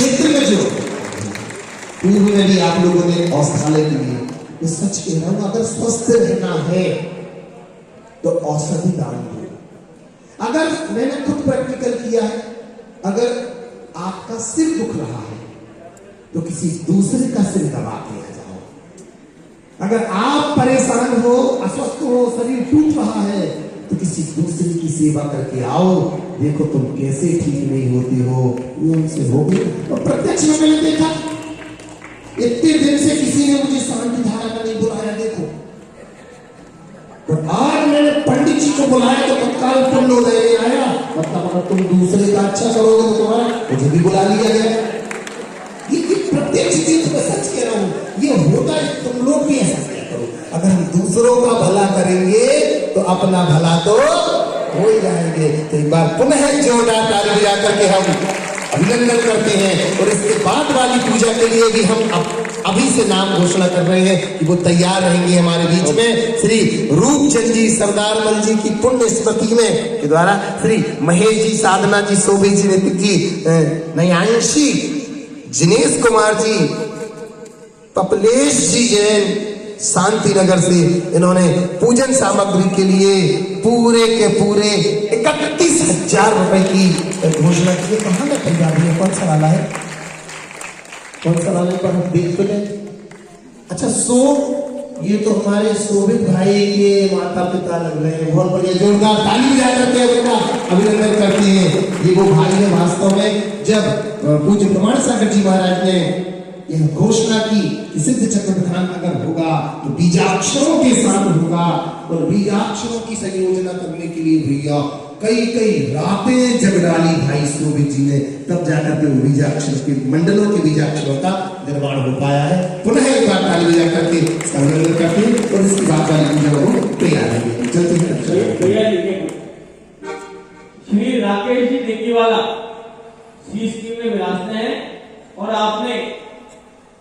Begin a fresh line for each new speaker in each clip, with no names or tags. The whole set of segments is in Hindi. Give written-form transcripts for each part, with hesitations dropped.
क्षेत्र में जो पूर्व में भी आप लोगों ने औषधालय के लिए, मैं सच कह रहा हूं, अगर स्वस्थ रहना है तो औषधि दान दो। अगर मैंने खुद प्रैक्टिकल किया है, अगर आपका सिर दुख रहा है तो किसी दूसरे का सिर दबा के आ जाओ। अगर आप परेशान हो, अस्वस्थ हो, शरीर टूट रहा है तो किसी दूसरे की सेवा करके आओ। देखो तुम कैसे ठीक नहीं होते हो, ये उनसे हो गए। और प्रत्यक्ष में मैंने देखा, इतने दिन से किसी ने मुझे शांति धारा का नहीं बुलाया, देखो। तो आज मैंने पंडित जी को बुलाया तो तत्काल पुण्योदय नहीं आया। मतलब अगर तुम दूसरे का अच्छा करोगे तो तुम्हारा मुझे भी बुला लिया गया। ये प्रत्यक्ष चीज मैं सच कह रहा हूं, ये होता है। तुम लोग भी ऐसा क्या करो, अगर हम दूसरों का भला करेंगे तो अपना भला तो हो ही जाएंगे। तो एक बार पुनः जोरदार ताली बजा करके हम अभिनंदन करते हैं। और इसके बाद वाली पूजा के लिए भी हम अभी से नाम घोषणा कर रहे हैं कि वो तैयार रहेंगे हमारे बीच में। श्री रूपचंद जी सरदार मल जी की पुण्य स्मृति में के द्वारा श्री महेश जी, साधना जी, शोभी जी, ऋतिक जी, नयांशी, जिनेश कुमार जी, पपलेश जी जैन शांति नगर से, इन्होंने पूजन सामग्री के लिए पूरे के पूरे 31,000 रुपए की घोषणा की है। कहाँ में पंजाबी है, कौन सा वाला है, कौन सा वाला पर हम देख तो लें। अच्छा, ये तो हमारे शोभित भाई के माता पिता लग रहे हैं। बहुत बढ़िया, जोरदार ताली बजा करके हैं, उनका अभिनंदन करते हैं। ये वो भाई है वास्तव में। जब पूज्य प्रमाण सागर जी महाराज ने यह घोषणा की कि सिद्ध चक्र विधान अगर होगा तो बीजाक्षरों के साथ होगा, और बीजाक्षरों की संयोजना करने के लिए भैया कई रातें जग डाली भाई शोभित जी ने, तब जाकर के वो बीजाक्षर के मंडलों के बीजाक्षरों का निर्माण हो पाया है। पुनः एक बार ताली बजा करके अभिनंदन करते हैं। और इसकी बात वाली पूजा को तैयार है, चलते हैं।
श्री राकेश जी देकीवाला शीश में विराजते हैं और आपने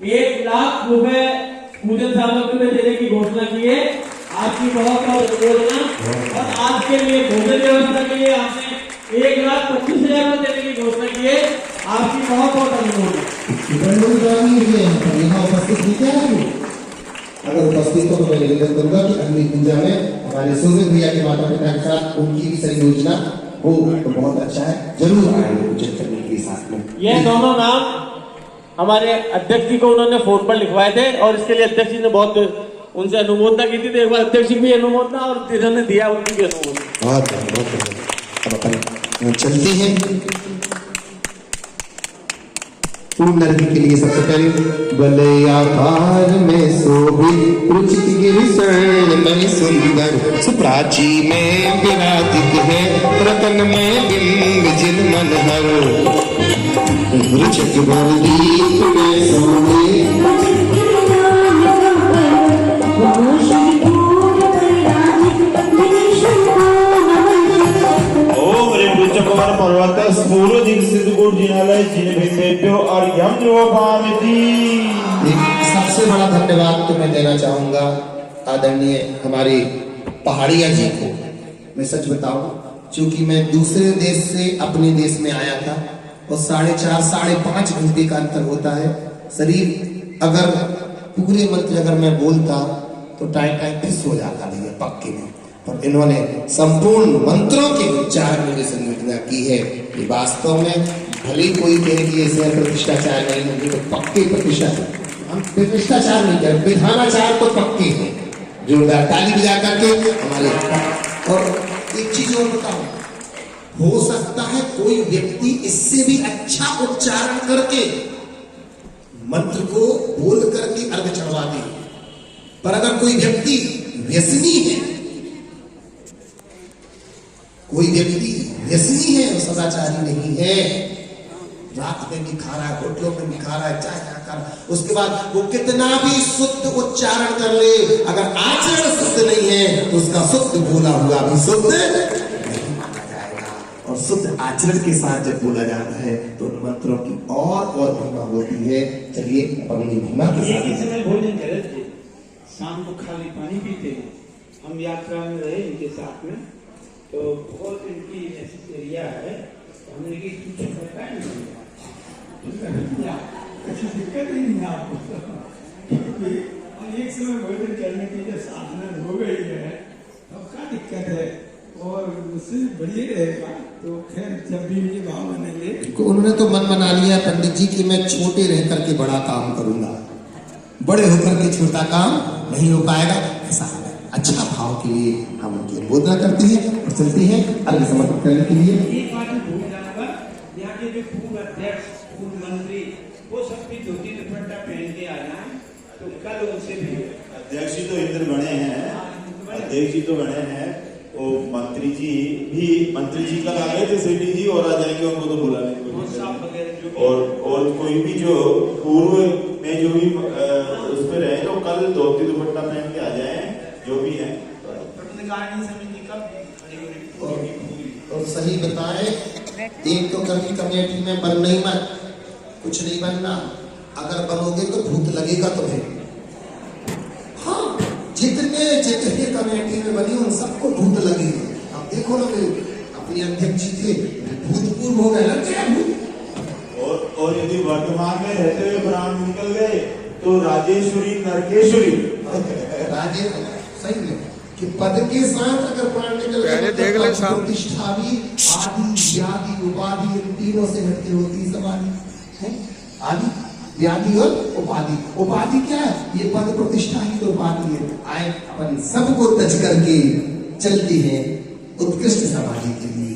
1 लाख रुपए पूजन सामग्री में देने की घोषणा की है। आपकी बहुत बहुत अनुमोदना। और आज के लिए भोजन व्यवस्था के लिए आपने 1,25,000 रुपए देने की घोषणा की है। आपकी बहुत बहुत अनुमोदना।
यहाँ उपस्थित नहीं, अगर उपस्थित हो तो मैं निवेदन करूंगा कि अगली पूजा में हमारे शोभित भैया के माता पिता के साथ उनकी भी संयोजना हो तो बहुत अच्छा है। जरूर आएंगे पूजन करने के साथ में।
ये दोनों नाम हमारे अध्यक्ष जी को उन्होंने फोन पर लिखवाए थे और इसके लिए अध्यक्ष जी ने बहुत उनसे अनुमोदना की थी। तो एक बार अध्यक्ष जी की अनुमोदना और जिन्होंने दिया उनकी भी अनुमोदना।
बहुत अब अपन चलते हैं पूर्ण नरकी के लिए। सबसे पहले बले आकार में शोभित रुचित गिरिशरण में सुंदर सुप्राची में विराजित है रतन में बिंब जिन मनहर रुचित दीप में शोभित
पर्वत स्फूरो दीक्षित गुड़ जिनालय जिन्हें और यम
सबसे बड़ा धन्यवाद तो मैं देना चाहूंगा आदरणीय हमारे पहाड़िया जी को। मैं सच बताऊं, क्योंकि मैं दूसरे देश से अपने देश में आया था और 4.5 साढ़े 5 घंटे का अंतर होता है। शरीर अगर पूरे मंत्र अगर मैं बोलता तो टाइम पे सो जाता नहीं है पक्के में। और इन्होंने संपूर्ण मंत्रों के उच्चारण में संयोजना की है। ये वास्तव में भले कोई कहे कि ऐसे प्रतिष्ठाचार नहीं होंगे तो पक्के प्रतिष्ठाचार, हम प्रतिष्ठाचार नहीं करते, विधानाचार तो पक्के हैं। जोरदार ताली बजा करके हमारे। और एक चीज और बताऊं, हो सकता है कोई व्यक्ति इससे भी अच्छा उच्चारण करके मंत्र को बोल करके अर्घ चढ़वा दे, पर अगर कोई व्यक्ति व्यसनी है, कोई व्यक्ति व्यसनी है और सदाचारी नहीं है, रात में भी खा रहा है, होटलों में भी खा रहा है, चाय खा रहा है, उसके बाद वो कितना भी शुद्ध उच्चारण कर ले, अगर आचरण शुद्ध नहीं है तो उसका शुद्ध बोला हुआ भी शुद्ध नहीं माना जाएगा। और शुद्ध आचरण के साथ जब बोला जाता है तो मंत्रों की और महिमा होती है। चलिए अपनी महिमा के साथ
भोजन करे थे, शाम को खाली पानी पीते हैं। हम यात्रा में रहे इनके साथ में, तो बहुत इनकी एरिया है, हमने की कुछ बताया नहीं। दिक्कत ही नहीं आपको। क्योंकि एक समय भोजन करने की जो साधना हो गई है, अब क्या दिक्कत है, और उससे बढ़िया रहेगा। तो खैर जब भी मुझे भाव बनेंगे,
उन्होंने तो मन बना लिया पंडित जी कि मैं छोटे रह करके बड़ा काम करूंगा, बड़े होकर के छोटा काम नहीं हो पाएगा। ऐसा अच्छा भाव के लिए हम उनकी अनुमोदना करते हैं और चलते हैं अर्घ्य समर्पित करने के लिए।
एक बात भूल जाऊंगा, यहाँ के जो पूर्व अध्यक्ष, पूर्व मंत्री, वो सब भी धोती दुपट्टा पहन के आ जाए, तो कल उनसे भी
अध्यक्ष जी तो इंद्र बने हैं, अध्यक्ष जी तो बने हैं, वो मंत्री जी भी, मंत्री जी कल आ गए थे, सेठी जी और आ जाएंगे, उनको तो बुला लेंगे। और कोई भी जो पूर्व में जो भी उस पे रहे, तो कल धोती दुपट्टा पहन के आ जाए, जो भी है।
और सही बताए, एक तो कभी कमेटी में बनना ही मत, कुछ नहीं बनना, अगर बनोगे तो भूत लगेगा तुम्हें। हाँ, जितने कमेटी में बनी उन सबको भूत लगेगा। अब देखो ना, अपने अध्यक्ष जी थे, भूतपूर्व हो गए, लग गया भूत।
और यदि वर्तमान में रहते हुए प्राण निकल गए तो राजेश्वरी नरकेश्वरी
राजे सही में कि पद के साथ अगर प्राण निकल गए तो प्रतिष्ठा भी आदि व्याधि उपाधि इन तीनों से हटके होती है। सब आदि है, आदि व्याधि और उपाधि। उपाधि क्या है? ये पद प्रतिष्ठा ही तो उपाधि है। आए अपन सबको तज करके चलती है उत्कृष्ट समाधि के लिए।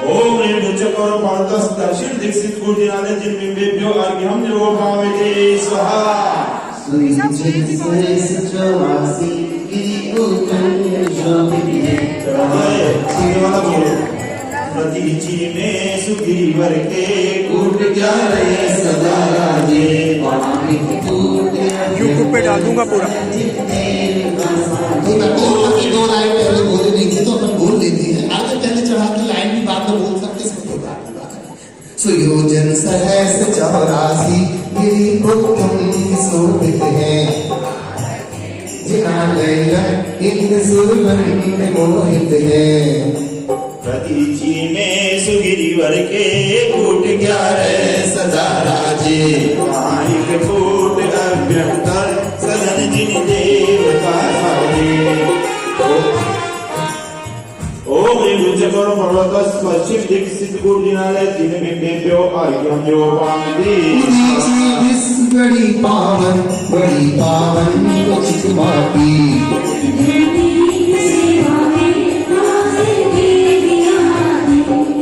ओम ह्रीं भुजकर पादतः दक्षिण दीक्षित गुरुजिनालय जिन बिंबेभ्यो अर्घ्यं योगावेते स्वाहा। प्रतीचि में सुग्रीवर के कूट क्या रहे सदा राजे।
यूट्यूब पे डाल दूंगा पूरा।
दो लाइन पहले बोले नहीं थे तो अपन बोल लेते हैं, आगे पहले चढ़ा के लाइन भी बाद में बोल सकते, सबको सुयोजन सहस 84 गिरि उत्तम शोभित है, इंद्र सुरवन मोहित है।
प्रतीचि में सुग्रीवर के कूट 11 सदा राजे। माहिक फूट अभ्यंतर सदन जिन देवता साजे। ओम ह्रीं भुजकर पर्वतः पश्चिम दीक्षित गुरुजिनालय जिन बिंबेभ्यो अर्घ्यं योगावेते।
बड़ी पावन उचित माटी।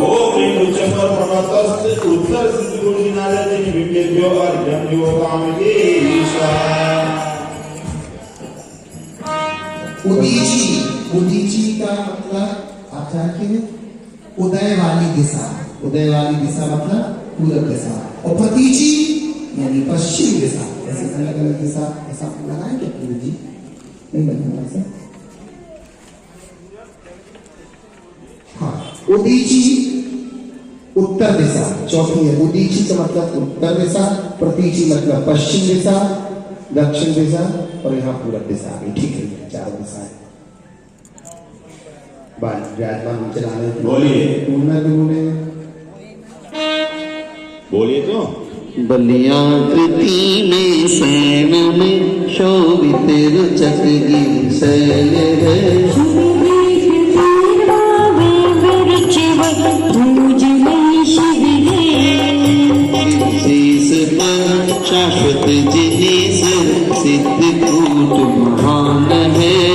ओम ह्रीं भुजकर पर्वतः उत्तर सिद्ध गुरुजिनालय जिन बिंबेभ्यो अर्घ्यं योगावेते।
उदीची का मतलब आप जानते हैं, उदय वाली दिशा। उदय वाली दिशा मतलब पूरब दिशा, और प्रतीची यानी पश्चिम दिशा। ऐसे अलग अलग दिशा ऐसा लगाए क्या पूरी जी? नहीं बनता ऐसा। हाँ, उदीची उत्तर दिशा चौथी है। उदीची का मतलब उत्तर दिशा, प्रतीची मतलब पश्चिम दिशा, दक्षिण दिशा, और यहाँ पूरब दिशा आ गई। ठीक है, 4 दिशा है।
बोलिए बोलिए तो।
बलियाकृति में सैन में शोभित रुचक शैल शीश पर शाश्वत जिनेश्वर सिद्ध कूट महान है।